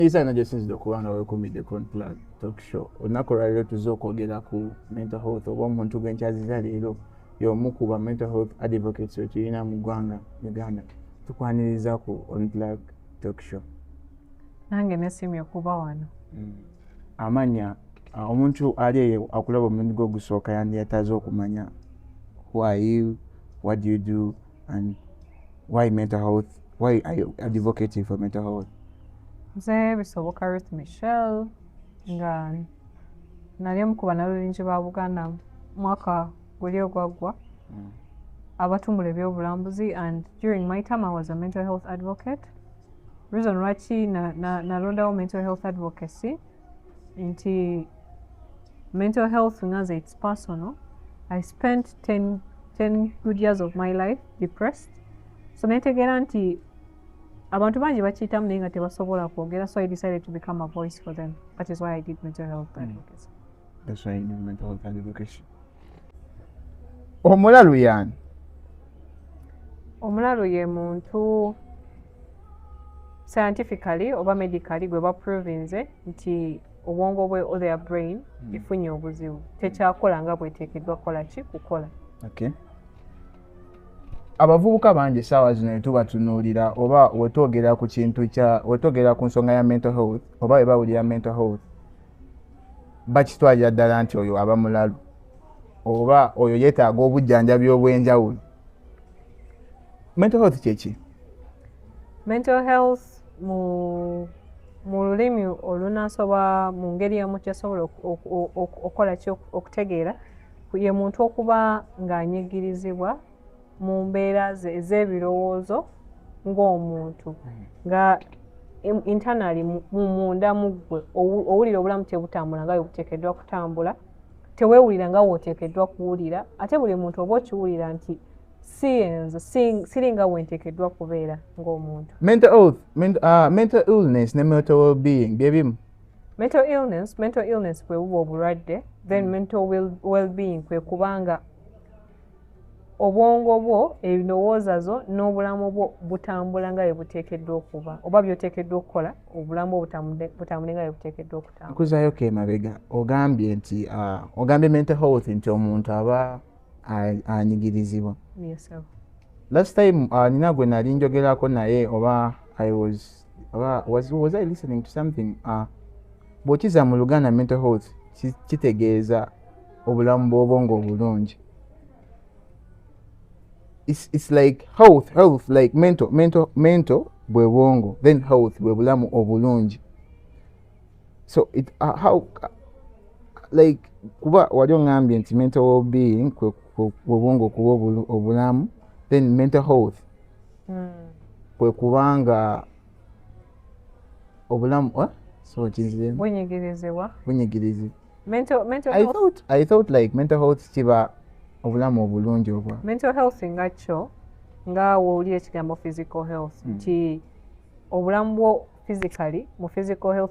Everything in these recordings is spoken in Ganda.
Isa na jesinzidde okubanga weekuumidde ku OnPlug talk show. Olunaku lwaleero tuzze okwogera ku mental health oba omuntu gwenkyaziza leero y'omu ku ba mental health advocates wetulina mu ggwanga Uganda. Tukwaniriza ku OnPlug talk show. Nange nesiimye okuba wano. Amanya omuntu ali eyo akulaba omulundi gwe ogusooka yandiyetaaze okumanya who are you, what do you do, and why mental health, why are you advocating for mental health? Nze Bisobooka Ruth Michelle nga nali omu ku bannabulungi ba Buganda mwaka guli ogwaggwa abatumbula ebyobulambuzi, and during my time I was a mental health advocate. Reason lwaki nalondawo mental health advocacy nti mental health ngaze it's personal. I spent 10 good years of my life depressed, so netegeera nti abantu bangi bakiyitamu naye nga tebasobola kwogera, so I decided to become a voice for them. That is why I did mental health advocacy. That's why you do mental health advocacy. Omulalu yani? Omulalu ye muntu scientifically oba medically gwe baprovinze nti obwongo bwe or their brain ifunye obuzibu tekyakola nga bweteekeddwa kola ki kukola. Okay. Abavubuka bangi essaawa zino tuba tunuulira oba wetwogera ku kintu wetwogera ku nsonga ya mental health oba we bawulira mental health bakitwalira ddala nti oyo aba mulalu oba oyo yeetaaga obujjanjabi obw'enjawulo. Mental health kyeki? Mental health mu lulimi olunasoba mu ngeri emu kyasobola okukola ki okutegeera ye muntu okuba ng'anyigirizibwa mu mbeera ez'ebirowoozo ng'omuntu nga internally munda mu ggwe owulira obulamu tebutambula nga buteekeddwa kutambula, teweewulira nga wooteekeddwa kuwulira, ate buli muntu oba okiwulira nti siringa wenteekeddwa kubeera ng'omuntu. Mental illness ne mental well-being bye bimu? Mental illness kwe buba obulwadde, then mental well-being kwe kubanga obwongo bwo ebirowooza zo n'obulamu bwo butambula nga bwe buteekeddwa okuba oba by'oteekeddwa okukola, obulamu butambule nga bwe buteekeddwa okutambula. Nkuzaayo emabega ogambye nti ogambye mental health nti omuntu aba anyigirizibwa. Yes, sir. Last time nina gwe nali njogerako naye oba was I listening to something bw'okiza mu Luganda mental health kitegeeza obulamu bw'obwongo obulungi. It's like health like mental bwe bwongo, then health bwe bulamu obulungi. So it how like kuba wali ongambye nti mental well-being kwe bwongo kuba obulamu, then mental health kwe kubanga obulamu so kizire bunyigirizibwa. Mental health I thought like mental health kiba obulamu obulungi obwa. Mental health nga kyo nga wowulira ekigambo physical health nti obulamu bwo physically mu physical health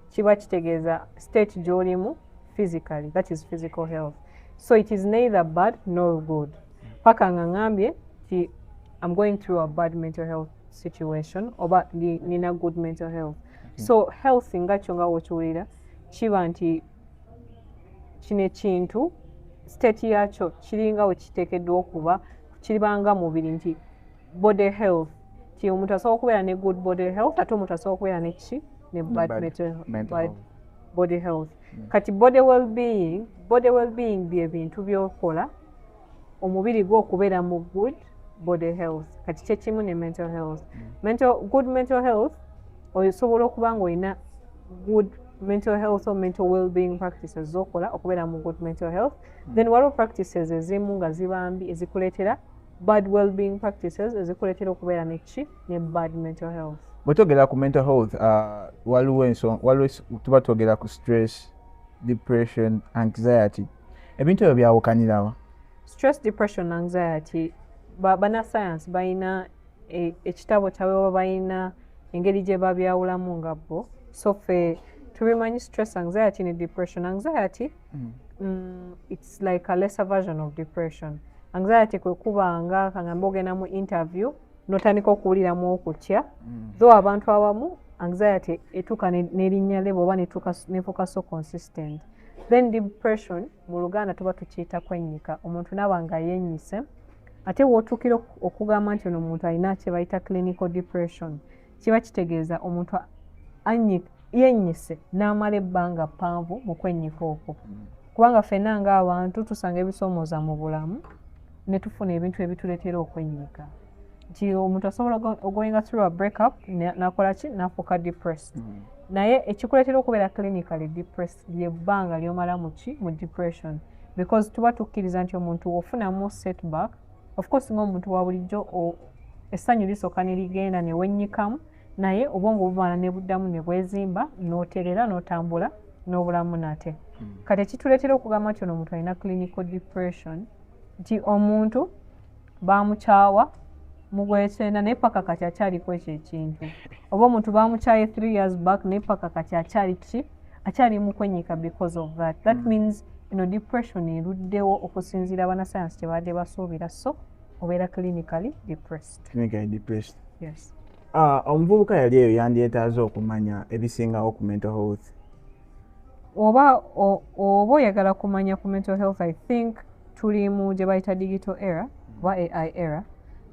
kiba kitegeeza state gy'olimu physically, that is physical health. So it is neither bad nor good. Paka nga ngambye nti I'm going through a bad mental health situation oba nina good mental health. So health nga kyo nga wokiwulira kiba nti kino ekintu state yakyo kiringa we kiteekeddwa okuba, kiribanga mubiri nti body health ti omuntu asobola okubeera ne good body health ate omuntu asobola okubeera ne ki ne bad body health. Kati body well-being bye bintu by'okola omubiri gwo okubeera mu good body health. Kati kyekimu ne mental health. Good mental health osobola okuba nga olina good mental health or mental well-being practices zokola okubeera mu good mental health. Then waliwo practices ezimu nga zibambi ezikuleetera bad well-being practices ezikuleetera okubeera ne bad mental health. Bwetwogera ku mental health waliwo tuba twogera ku stress, depression, anxiety. Ebintu ebyo byawukanirawa? Stress, depression, anxiety bannasscience balina ekitabo kyabwe oba balina engeri gye babyawulamu nga bo. So ffe tubimanyi stress, anxiety ne depression. Anxiety it's like a lesser version of depression. Anxiety kwe kubanga kangamba ogenda mu interview notandika okuwuliramu okutya, though abantu abamu anxiety etuuka n'erinnya level oba nefuuka so consistent. Then depression mu Luganda tuba tukiyita kwennyika, omuntu n'aba nga yennyise ate w'otuukira okugamba nti ono omuntu alina kye bayita clinical depression kiba kitegeeza omuntu yennyise n'amala ebbanga ppanvu mu kwennyika okwo. Kubanga ffenna ng'abantu tusanga ebisoomooza mu bulamu ne tufuna ebintu ebituleetera okwennyika. Nti omuntu asobola going through a breakup n'akola ki n'afuuka depressed. Naye ekikuleetera okubeera clinically depressed ly'ebbanga ly'omala mu depression, because tuba tukkiriza nti omuntu ofunamu setback, of course ng'omuntu wa bulijjo essanyu lisooka ne ligenda ne wennyikamu, naye obwongo bumala ne buddamu ne bwezimba n'oterera n'otambula n'obulamu nate. Kati ekituleetera okugamba nti ono omuntu alina clinical depression nti omuntu baamukyawa mu Gwekyeenda naye paka kati akyaliko ekyo ekintu, oba omuntu baamukyaye 3 years back naye paka kati akyali mu kwennyika because of that. That means eno depression eruddewo okusinziira bannasayansi kye badde basuubira, so obeera clinically depressed. Clinically depressed. Yes. Omuvubuka yali eyo yandyetaaze okumanya ebisingawo ku mental health. Oba oyagala kumanya ku mental health, I think tuli mu gye bayita digital era oba AI era,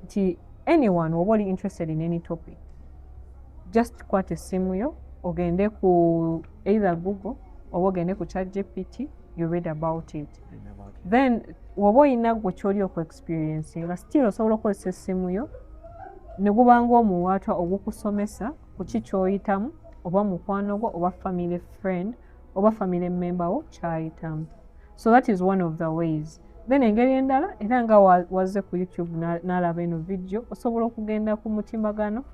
nti anyone oba oli interested in any topic, just kwata essimu yo ogende ku either Google oba ogende ku ChatGPT, you read about it. Then woba olina gwe ky'oli oku-experience nga still osobola okukozesa essimu yo ne gubanga omuwaatwa ogukusomesa ku ki ky'oyitamu, oba mukwano gwo oba family friend oba family member wo ky'ayitamu. So that is one of the ways. Then engeri endala era nga wazze ku YouTube n'alaba eno video, osobola okugenda ku mutimbagano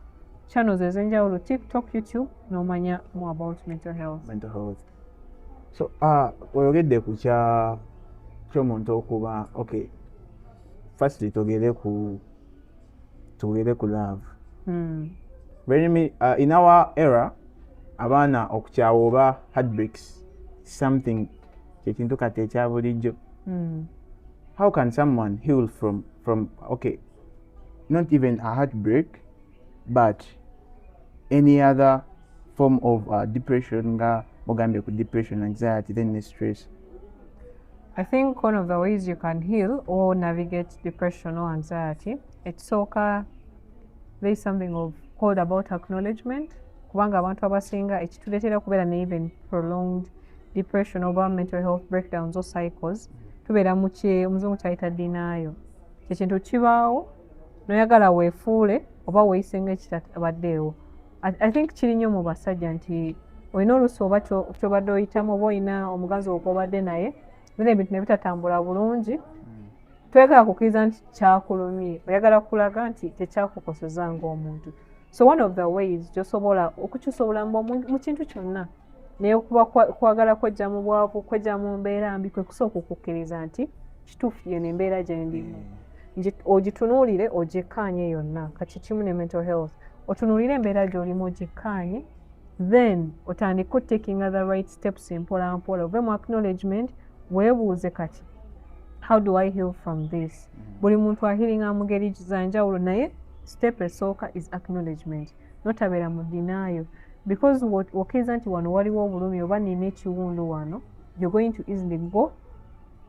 channels ez'enjawulo, TikTok, YouTube, n'omanya more about mental health. Mental health. So oyogedde ku ky'omuntu okuba okay, firstly tugere ku love. In our era abaana okukyawa oba heartbreaks something kyekintu kati ekya bulijjo. How can someone heal from okay, not even a heartbreak but any other form of depression, nga ogambye ku depression, anxiety, then stress? I think one of the ways you can heal or navigate depression or anxiety, there is something called about acknowledgement. Kubanga abantu abasinga ekituleetera kubeera ne even prolonged depression oba mental health breakdowns or cycles, tubeera mu omuzungu kyayita denial. Kyekintu kibaawo noyagala weefuule oba weeyise ng'ekitabaddeewo. I think kiri nnyo mu basajja nti olina oluusi oba ky'obadde oyitamu oba olina omuganzi gw'obadde naye naye ebintu ne bitatambula bulungi, toyagala kukkiriza nti kyakulumye, oyagala kulaga nti tekyakukoseza ng'omuntu. So one of the ways gy'osobola okukyusa obulamu mu kintu kyonna naye okuba kwagala kwejja mu bwavu, kwejja mu mbeera mbi, kwe kusooka okukkiriza nti kituufu yeno embeera gye ndimu. Ogitunuulire ogikkaanye yonna. Kati kimu ne mental health, otunuulire embeera gy'olimu ogikkaanye, then otandike taking the right steps mpola mpola, ove mu acknowledgement, weebuuze kati how do I heal from this? Buli muntu ahealinga mu ngeri za njawulo, naye step esooka is acknowledgement, notabeera mu denial, because wokkiriza nti wano waliwo obulumi oba nina ekiwundu wano, you're going to easily go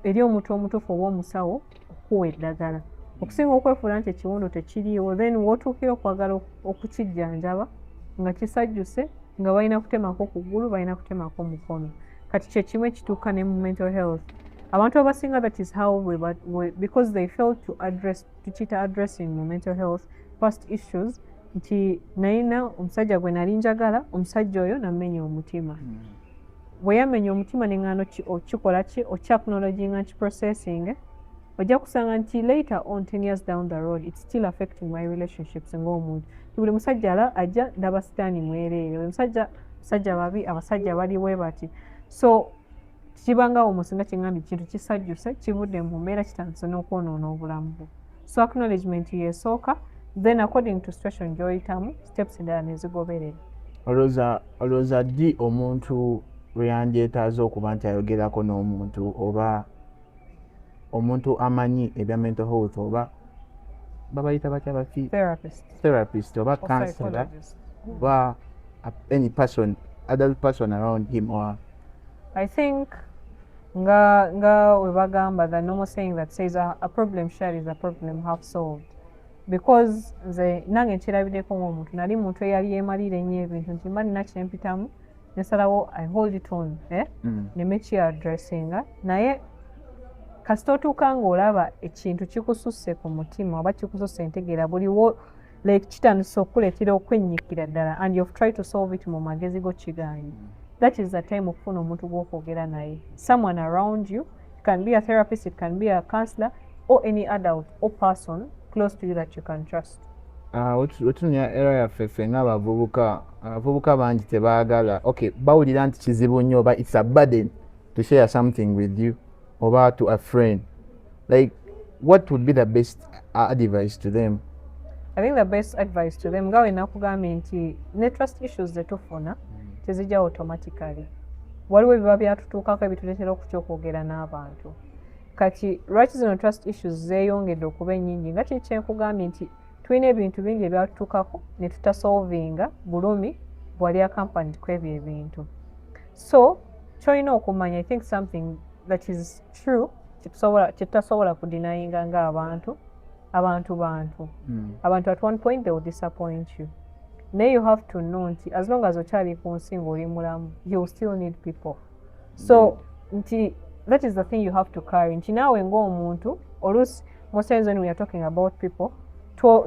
eri omuntu omutuufu oba omusawo okuwa eddagala. Okusinga okwefuula nti ekiwundu tekiriiwo, then wootuukira okwagala okukijjanjaba nga kisajjuse, nga balina kutemako ku ggulu, balina kutemako mukono. Kati kye kimu ekituuka ne mu mental health. Abantu abasinga, that is how because they fail to addressing mu mental health past issues, nti nalina omusajja gwe nali njagala, omusajja oyo namenya omutima. Bwe yamenya omutima neŋŋaano okikola ki, okyacknowledginga kiprocessing, ojja kusanga nti later on 10 years down the road it's still affecting my relationships ng'omuntu. Buli musajja ajja ndaba sitaani mwereere, buli musajja babi, abasajja bali bwe bati. So kibanga omusinga kiŋŋambye kintu kisajjuse, kivudde mu mbeera, kitandise n'okwonoona obulamu bwo. So acknowledgement yesooka, then according to situation gy'oyitamu, steps endala ne zigoberera. Olowooza ddi omuntu lwe yandyetaaze okuba nti ayogerako n'omuntu, oba omuntu amanyi ebya mental health, oba babayita batya bafi therapist oba counselor oba any person, adult person around him or her? I think nga webagamba the normal saying that says a problem shared is a problem half solved, because nze nange nkirabiddeko ng'omuntu nali muntu eyali yeemalira ennyo ebintu nti mba nina kyempitamu nesalawo I hold it on nemekyaddressinga naye kasita otuuka ng'olaba ekintu kikususse ku mutima oba kikususse entegeera buliwo like kitandise okukuleetera okwennyikira ddala and you've tried to solve it mu magezi go kigaanyi, that is the time okufuna omuntu gw'okwogera naye, someone around you. It can be a therapist, it can be a counselor or any adult or person close to you that you can trust. Wetunya era yaffe ffe abavubuka bangi tebaagala bawulira nti kizibu nnyo oba it's a burden to share something with you oba to a friend, like what would be the best advice to them? I think the best advice to them nga wenakugambye nti ne trust issues zetufuna tezijja automatically, waliwo ebiba byatutuukako ebituleetera okutya okwogera n'abantu. Kati lwaki zino trust issues zeeyongedde okuba ennyingi nga kiri kyenkugambye nti tulina ebintu bingi ebyatutuukako ne tutasolvinga bulumi bwali accompanied ku ebyo ebintu. So kyolina okumanya, I think something that is true kyetutasobola kudinayinga ng'abantu abantu at one point they will disappoint you. Naye you have to know nti as long as okyali ku nsi ng'oli mulamu you still need people. So nti that is the thing you have to carry, nti naawe ng'omuntu oluusi most times when we are talking about people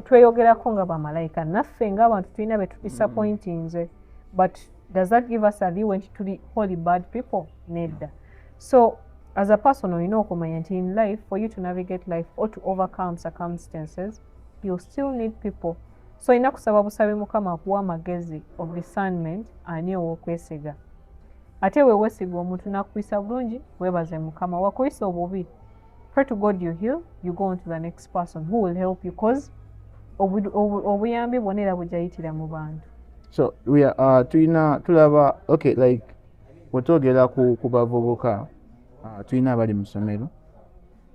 tweyogerako nga bamalayika, naffe ng'abantu tulina be tudisappointinze, but does that give us a leeway nti tuli wholly bad people? Nedda. So as a person olina okumanya nti in life, for you to navigate life or to overcome circumstances, you still need people. So olina kusaba busabe Mukama akuwa amagezi of discernment ani ow'okwesiga. Ate weesiga omuntu n'akuyisa bulungi, weebaze Mukama. Wakuyisa obubi, pray to God you heal, you go on to the next person who will help you, because obuyambi bwonna era bujayitira mu bantu. So we are tulaba like wetwogera ku bavubuka tulina abali mu ssomero,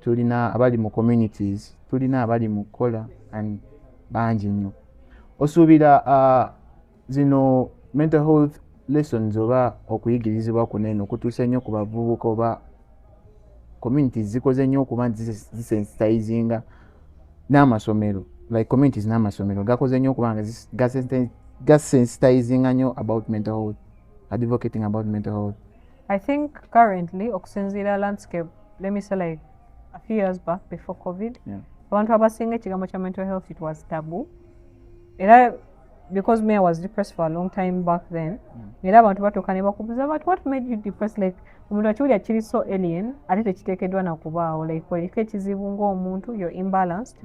tulina abali mu communities, tulina abali mu kola and bangi nnyo. Osuubira zino mental health lessons oba okuyigirizibwa kunene okutuusa nnyo ku bavubuka oba communities zikoze nnyo okuba nti zisensitizinga n'amasomero, like communities n'amasomero gakoze nnyo okuba nga gasensitizinga nnyo about mental health, advocating about mental health? I think currently okusinziira landscape, let me say like a few years back before COVID, abantu abasinga ekigambo kya mental health it was taboo. Era because me I was depressed for a long time back then, era abantu batuuka ne bakubuuza but what made you depressed, like omuntu akiwulira kiri so alien ate tekiteekeddwa nakubaawo, like weeriko ekizibu ng'omuntu you're imbalanced.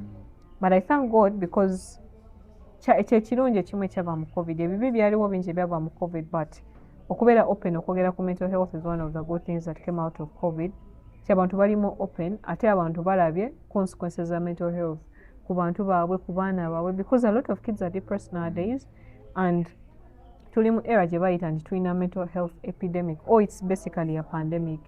But I thank God because ekirungi ekimu ekyava mu COVID, ebibi byaliwo bingi ebyava mu COVID, but okubeera open okwogera ku mental health is one of the good things that came out of COVID. Abantu balimu open ate abantu balabye consequences za mental health ku bantu baabwe, ku baana baabwe, because a lot of kids are depressed nowadays and tuli mu era gye bayita nti tulina mental health epidemic, or it's basically a pandemic.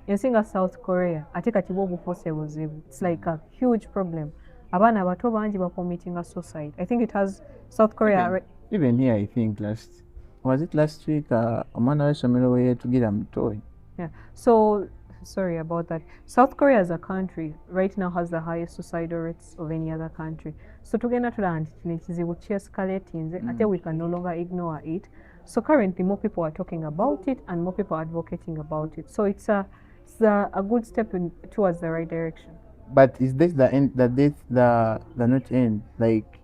Ensi nga South Korea ate kati bo obufuuse buzibu, it's like a huge problem. Abaana bato bangi bacommitting suicide. I think it has South Korea even here. I think last week omwana w'essomero we yeetugira mutoyi. Yeah, so sorry about that. South Korea as a country right now has the highest suicidal rates of any other country. So tugenda tulaba nti kino ekizibu kyescalatinze ate we can no longer ignore it. So currently more people are talking about it and more people are advocating about it. So it's a good step towards the right direction. But is this the end, the not end, like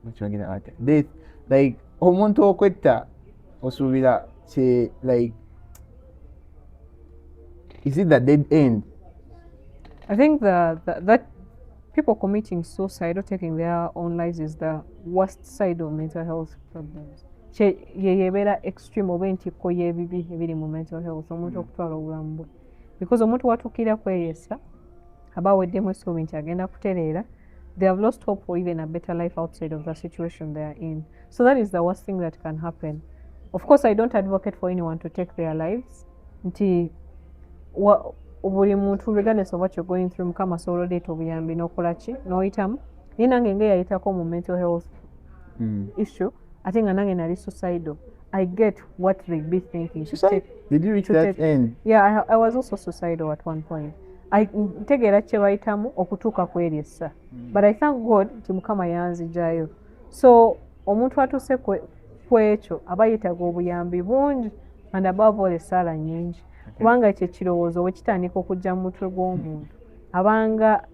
what you get at this, like omuntu okwetta osuubira kye, like is it the dead end? I think that people committing suicide or taking their own lives is the worst side of mental health problems. Yebeera extreme oba entikko y'ebibi ebiri mu mental health omuntu okutwala obulamu bwe, because omuntu watuukira kweyesa aba aweddemu essuubi nti agenda kutereera, they have lost hope for even a better life outside of the situation they are in. So that is the worst thing that can happen. Of course I don't advocate for anyone to take their lives, nti buli muntu regardless of what you're going through mukama asobolodde obuyambi n'okola ki n'oyitamu. Naye nange ng'eyayitako mu mental health issue ate nga nange nali suicidal I get what they be thinking. Did you reach that end? Yeah, I was also suicidal at one point. Ntegeera kye bayitamu okutuuka ku eryo essa. But I thank God nti Mukama yanzijayo. So omuntu atuuse ku ekyo aba yeetaaga obuyambi bungi and above all essaala nnyingi. Kubanga ekyo ekirowoozo bwe kitandika okujja mu mutwe gw'omuntu abanga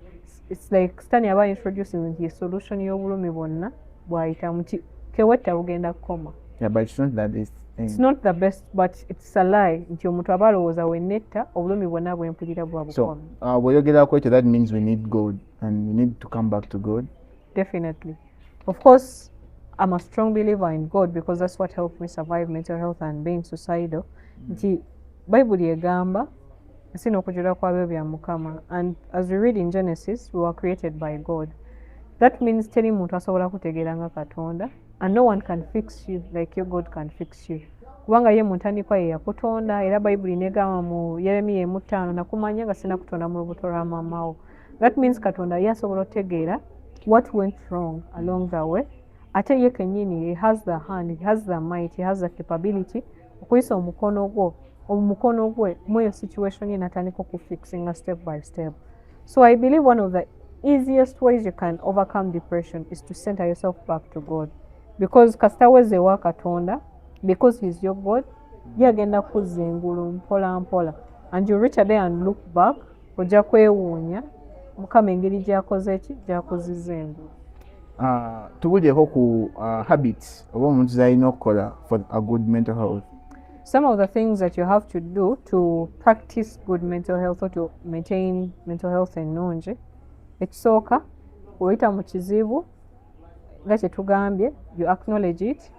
it's like Sitani aba introducing nti solution y'obulumi bwonna bw'ayitamu nti kewetta bugenda kukoma. Yeah, but it's not that it's not the best, but it's a lie. Nti omuntu aba alowooza wennetta obulumi bwonna bwempulira bwa bukomi. So bw'oyogera ku ekyo that means we need God and we need to come back to God. Definitely. Of course, I'm a strong believer in God because that's what helped me survive mental health and being suicidal. Nti Bible egamba ensino okujula kwabyo bya Mukama, and as we read in Genesis, we were created by God. That means teri muntu asobola kutegeera nga Katonda, and no one can fix you like your God can fix you. Kubanga ye muntandikwa ye yakutonda, era Bible negamba mu Yeremiya 5 nakumanya nga sina kutonda mu lubuto lwa mamawo. That means Katonda ye asobola otegeera what went wrong along the way. Ate ye kenyini, he has the hand, he has the might, he has the capability okuyisa omukono gwe mu situation ye natandika okufixinga step by step. So I believe one of the easiest ways you can overcome depression is to center yourself back to God, because kasitaweze wa Katonda, because he's your God, ye agenda kuzengulu mpola mpola, and you reach a day and look back ojja kwewuunya Mukama engeri gy'akoze ki gy'akozizza engulu. Tubulyeko ku habits oba omuntu z'alina okukola for a good mental health. Some of the things that you have to do to practice good mental health or to maintain mental health ennungi, ekisooka oyita mu kizibu nga kye tugambye, you acknowledge it,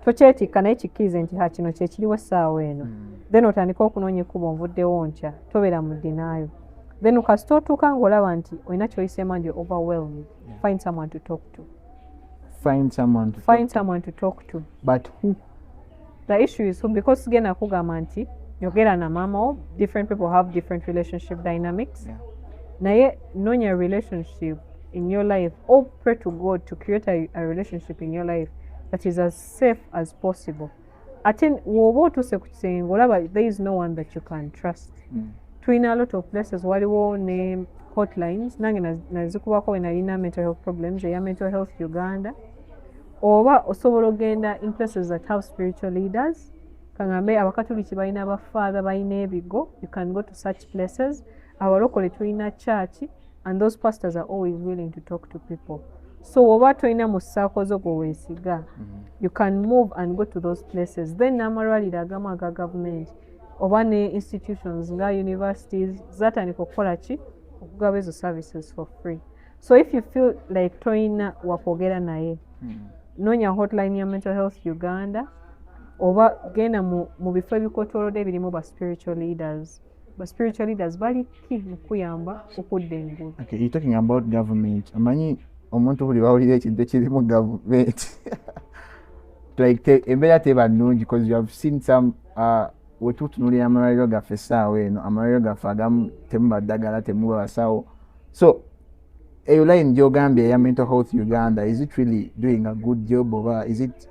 tokyetikka naye kikkirize nti kino kyekiriwo essaawa eno, then otandika okunoonya ekkubo onvuddewo nkya, tobeera mu denial. Then kasita otuuka ng'olaba nti olina ky'oyiseemu and you're overwhelmed, find someone to talk to. Find someone to talk to. But who? The issue is who, because gena kugamba nti yogera na mama, different people have different relationship dynamics. Yeah. Naye knowing a relationship in your life, or pray to God to create a relationship in your life that is as safe as possible. Atin wobo tuse kukisenga olaba there is no one that you can trust. Twina a lot of places waliwo ne hotlines nange nazikubako when alina mental health problems eya Mental Health Uganda, oba osobola ogenda in places that have spiritual leaders. Kangambe abakatoliki balina abafaather balina ebigo, you can go to such places. Abalokole tulina church and those pastors are always willing to talk to people. So oba tolina mu ssaako zo gwe weesiga, you can move and go to those places. Then n'amalwaliro agamu aga government oba ne institutions nga universities zatandika okukola ki okugaba ezo services for free. So if you feel like tolina wakwogera naye, noonya hotline ya Mental Health Uganda oba genda mu bifo ebikotoolodde ebirimu ba spiritual leaders. But spiritual leaders bali ki mu kuyamba okudda engulu. Okay, you're talking about government. Amanyi omuntu buli bawulira ekintu ekirimu government. Like embeera teba nnungi because you have seen some wetutunulira amalwaliro gaffe essaawa eno, amalwaliro gaffe agamu temuba ddagala, temuba basawo. So eyo line gy'ogambye eya Mental Health Uganda, is it really doing a good job or is it?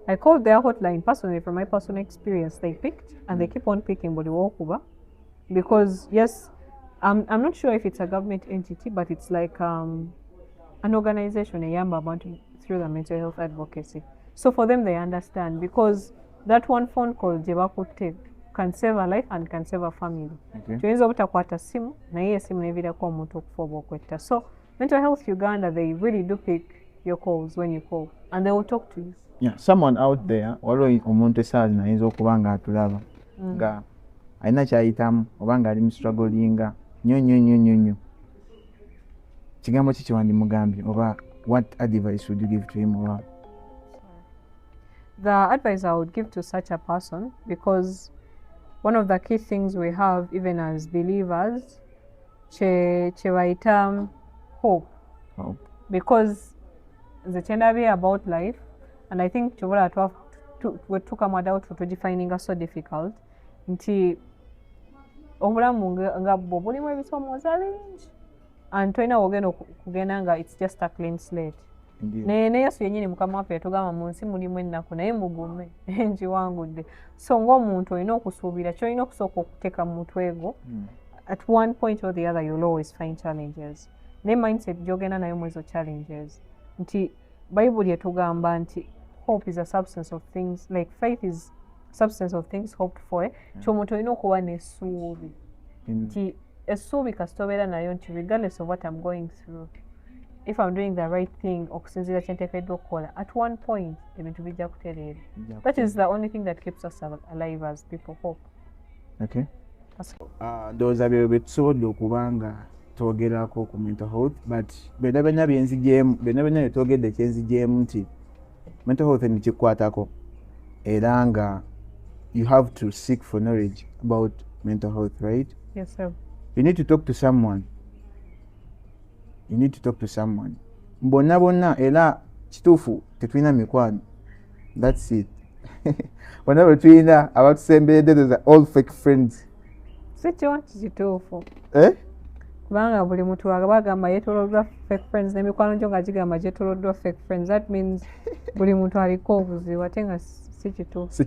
I called their hotline personally from my personal experience. They picked and they keep on picking buli wokuba, because yes, I'm not sure if it's a government entity, but it's like an organization eyamba abantu through the mental health advocacy. So for them they understand, because that one phone call gye bakutte can save a life and can save a family. Tuyinza obutakwata simu naye esimu neviirako omuntu okufa oba okwetta. So Mental Health Uganda, they really do pick your calls when you call and they will talk to you. Yeah, someone out there waliwo omuntu essaazi nayinza okuba nga atulaba nga alina kyayitamu oba nga ali mu strugglinga nnyo, kigambo ki kyewandimugambye oba what advice would you give to him or? The advice I would give to such a person, because one of the key things we have even as believers, chewaita hope. Because the tender be about life, and I think chobola to come out to defining so difficult. Nti obulamu nga bulimu ebisoomooza bingi and toyina wogenda kugenda nga it's just a clean slate. ne Yesu yennyini mukama waffe yatugamba mu nsi mulimu ennaku naye mugume ngiwangudde. So ng'omuntu olina okusuubira kyolina okusooka okuteeka mu mutwe gwo at one point or the other you'll always find challenges. Ne mindset gy'ogenda nayo mu ezo challenges nti Bayibuli etugamba nti hope is a substance of things, like faith is substance of things hoped for. Ky'omuntu olina okuba n'essuubi nti essuubi kasita obeera nayo nti regardless of what I'm going through, if I'm doing the right thing okusinziira kye nteekeddwa okukola, at one point ebintu bijja kutereera. That is the only thing that keeps us alive as people, hope. Okay. Ndowooza byo bye tusobodde okuba nga twogerako ku mental health, but byonna byonna bye twogedde kyenzigyemu nti mental health nikikwatako era nga you have to seek for knowledge about mental health, right? Yes, sir. You need to talk to someone. Bonna era kituufu tetulina mikwano. That's it. Bonna bwe tulina abatusemberedde, those are all fake friends. Si kyo kituufu. Eh? Kubanga buli muntu agamba yeetooloddwa fake friends n'emikwano gyo nga gigamba gyetooloddwa fake friends. That means buli muntu aliko obuzibu ate nga si kituufu.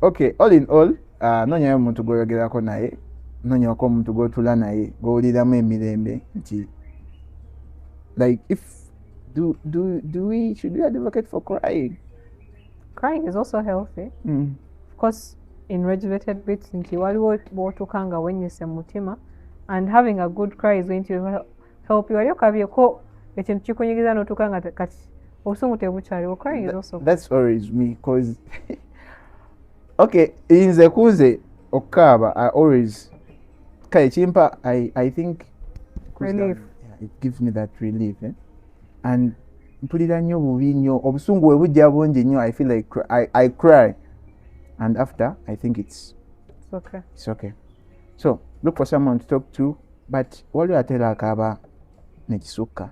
Okay, all in all, noonyayo omuntu gw'oyogerako naye, noonyako omuntu gw'otula naye gw'owuliramu emirembe nti like if should we advocate for crying? Crying is also healthy. Of course, in regulated bits nti waliwo bw'otuuka nga wennyise mu mutima, and having a good cry is going to help you. Wali okabyeko ekintu kikunyigiza n'otuuka nga kati obusungu tebukyaliwo. Crying is also that's always me because okay, nze kuze okukaaba I always kale kimpa I think relief. It gives me that relief, and mpulira nnyo bubi nnyo obusungu bwe bujja bungi nnyo. I feel like I cry, and after I think it's okay. So look for someone to talk to, but waliwo atera akaaba nekisukka.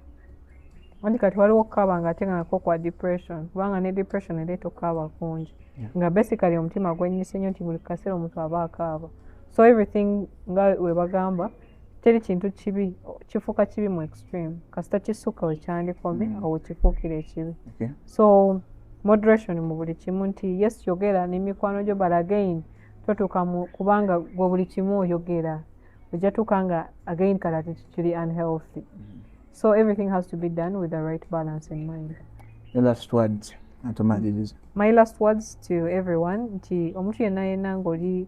Wandi kati waliwo okukaaba ng'ate nga nako kwa depression, kubanga ne depression ereeta okukaaba kungi nga basically omutima gwennyise nnyo nti buli kaseera omuntu aba akaaba. So everything nga we bagamba teri kintu kibi kifuuka kibi mu extreme kasita kisukka wekyandikome awo kifuukira ekibi. So moderation mu buli kimu nti yes yogera n'emikwano gyo, but again totuuka kubanga gwe buli kimu oyogera ojja tuuka nga again kala kiri unhealthy. So everything has to be done with the right balance in mind. Your last words atumaliriza. My last words to everyone nti omuntu yenna ng'oli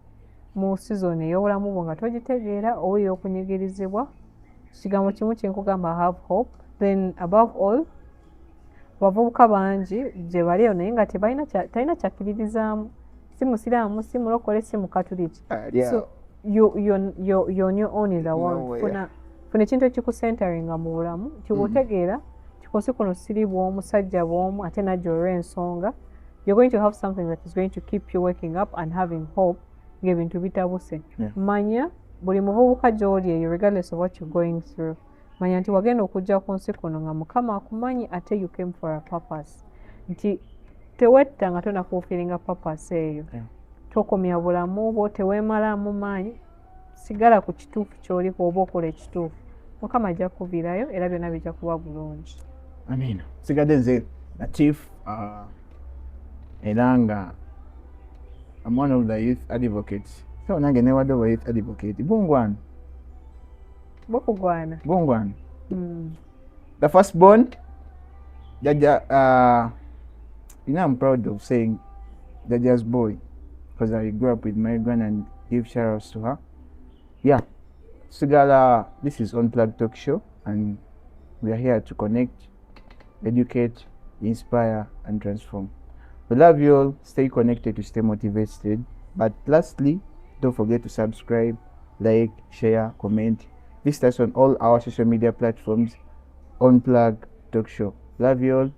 mu season ey'obulamu bwo nga togitegeera owulira okunyigirizibwa, kigambo kimu kyenkugamba have hope. Then above all, abavubuka bangi gye baliyo naye nga talina kyakkiririzaamu, si musiraamu, si mulokole, si mukatuliki. So you're on your own in the world. Funa ekintu ekikusenteringa mu bulamu nti bw'otegeera kikosi kuno siri bw'omu, sajja bw'omu, ate najja olw'ensonga, you're going to have something that is going to keep you waking up and having hope ng'ebintu bitabuse. Manya buli muvubuka gy'oli eyo regardless of what you're going through, manya nti wagenda okujja ku nsi kuno nga Mukama akumanyi ate you came for a purpose. Nti tewetta nga tonakuufiringa purpose eyo. Tokomya bulamu bwo, teweemalamu maanyi, sigala ku kituufu ky'oliko oba okola ekituufu. Mukama ajja kuviirayo era byonna bijja kuba bulungi. Amiina. Sigadde nze Latif era nga I'm one of the youth advocates. So nange newadde wa youth advocate. Bungwana. Bungwana. The firstborn, Jaja, I'm proud of saying Jaja's boy because I grew up with my grand and give shout outs to her. Yeah. Sigala, this is OnPlug Talk Show and we are here to connect, educate, inspire and transform. We love you all. Stay connected to stay motivated. But lastly, don't forget to subscribe, like, share, comment. Visit us on all our social media platforms. OnPlug Talk Show. Love you all.